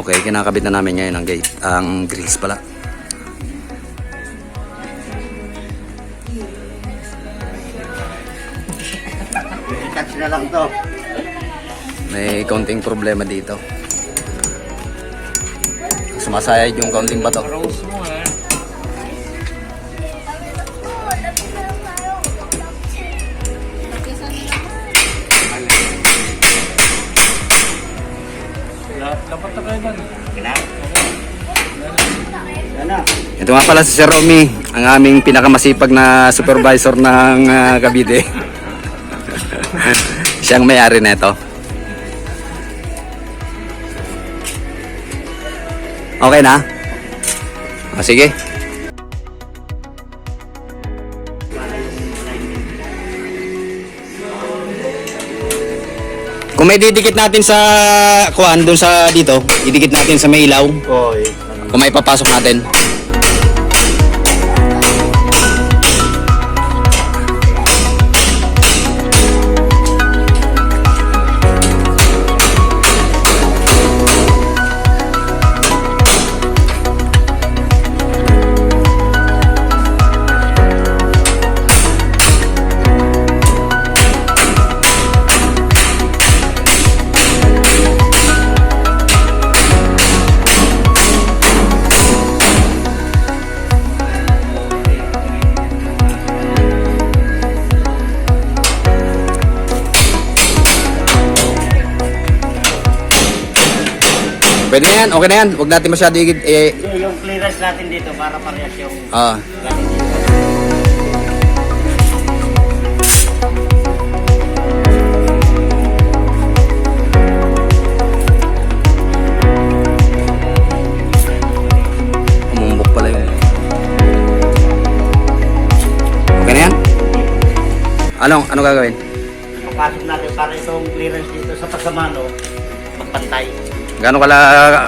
Okay, kinakabit na namin ngayon ang gate, ang grills pala. Touch na lang to. May kaunting problema dito. Sumasayad yung kaunting bato. Dapat na kayo doon. Ito nga pala si Sir Romy, ang aming pinakamasipag na supervisor ng Cavite. Siyang may-ari nito. Okay na? O, sige. Kung may didikit natin sa kuan doon sa dito, idikit natin sa may ilaw. Kung may papasok natin. Pwede na yan, okay na yan. Huwag natin masyado Yung clearance natin dito para parehas yung... Umumbok pala yun. Okay na yan? Ano gagawin? Papasok natin para itong clearance dito sa pasamano, magpantay. Gano'ng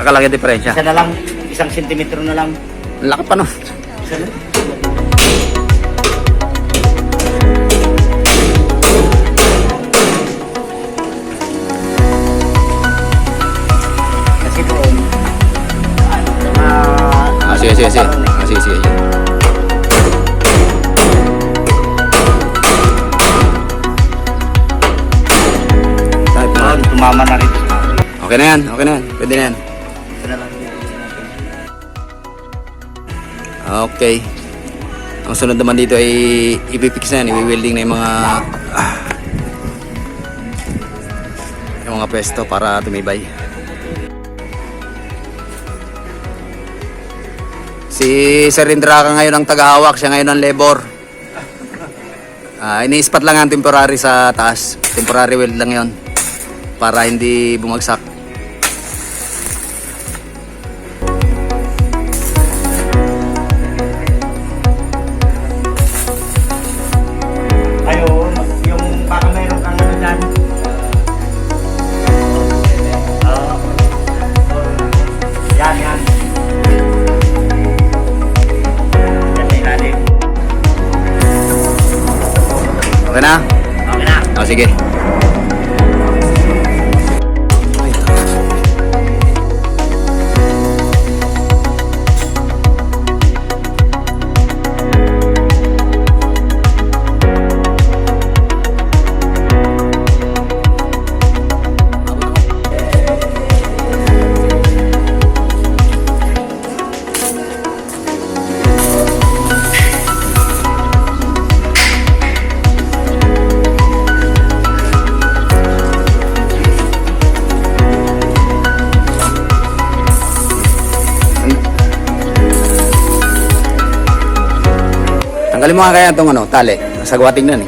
kalaki diferensya? Isa na lang, 1 sentimetro na lang. Laki pa no? Isa na. Kasi po, sige. Sige. Tumama na rin. Okay na yan. Pwede na yan. Okay. Ang sunod naman dito ay ipipix na yan. I-welding na yung mga pwesto para tumibay. Si Sir Indraka ngayon ang tagahawak. Siya ngayon ang labor. Ini-spot lang ang temporary sa taas. Temporary weld lang yon para hindi bumagsak. Yung para mayroon kang ano dyan. Yan. Yan sa ilalim. Okay na? Okay na. O, sige. Tanggalin mo nga kaya itong tali. Sagwating na eh.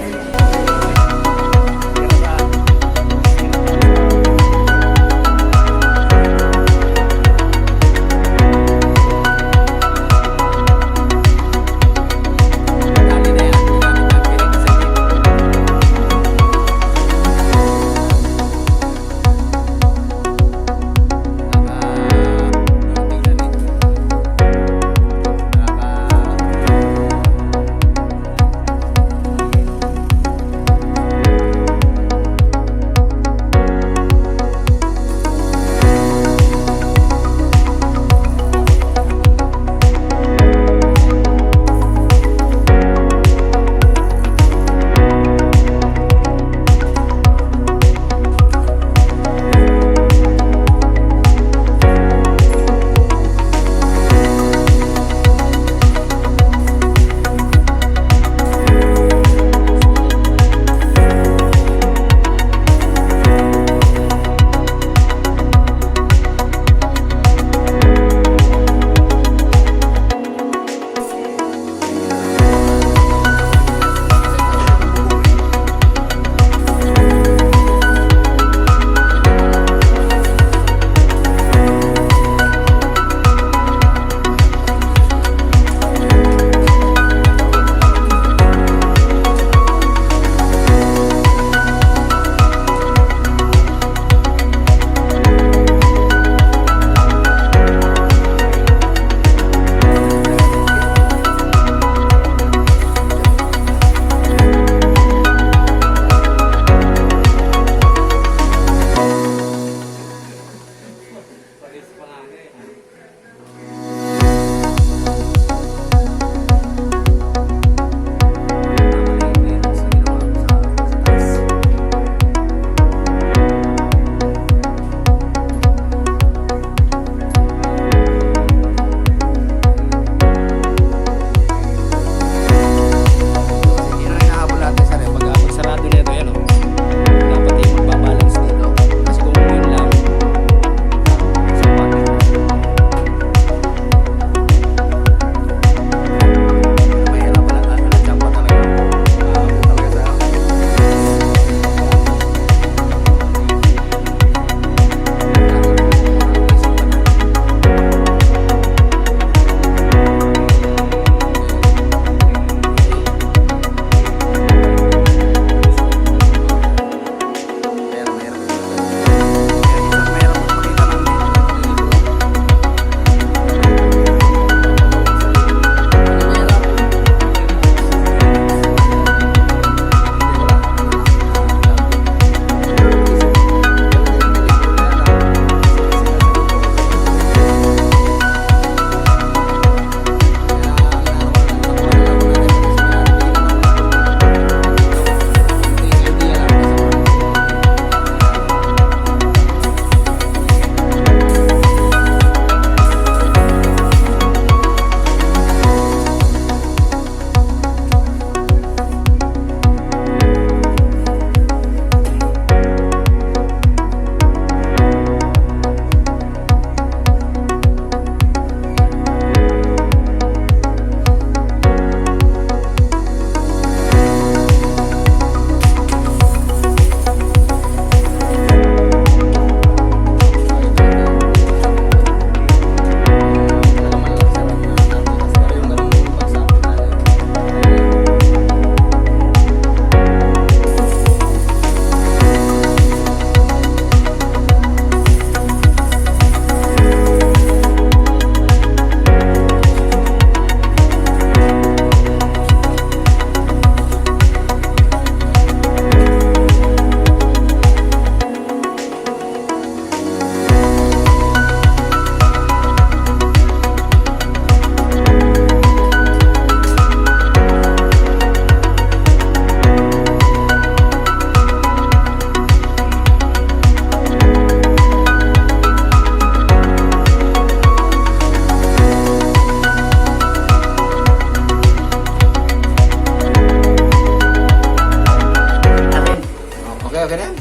okay na yan.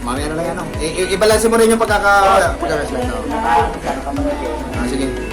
Mamaya na lang yan. Ibalansin mo rin yung pagkaka-slide. Naka-ano ka muna siya. Sige.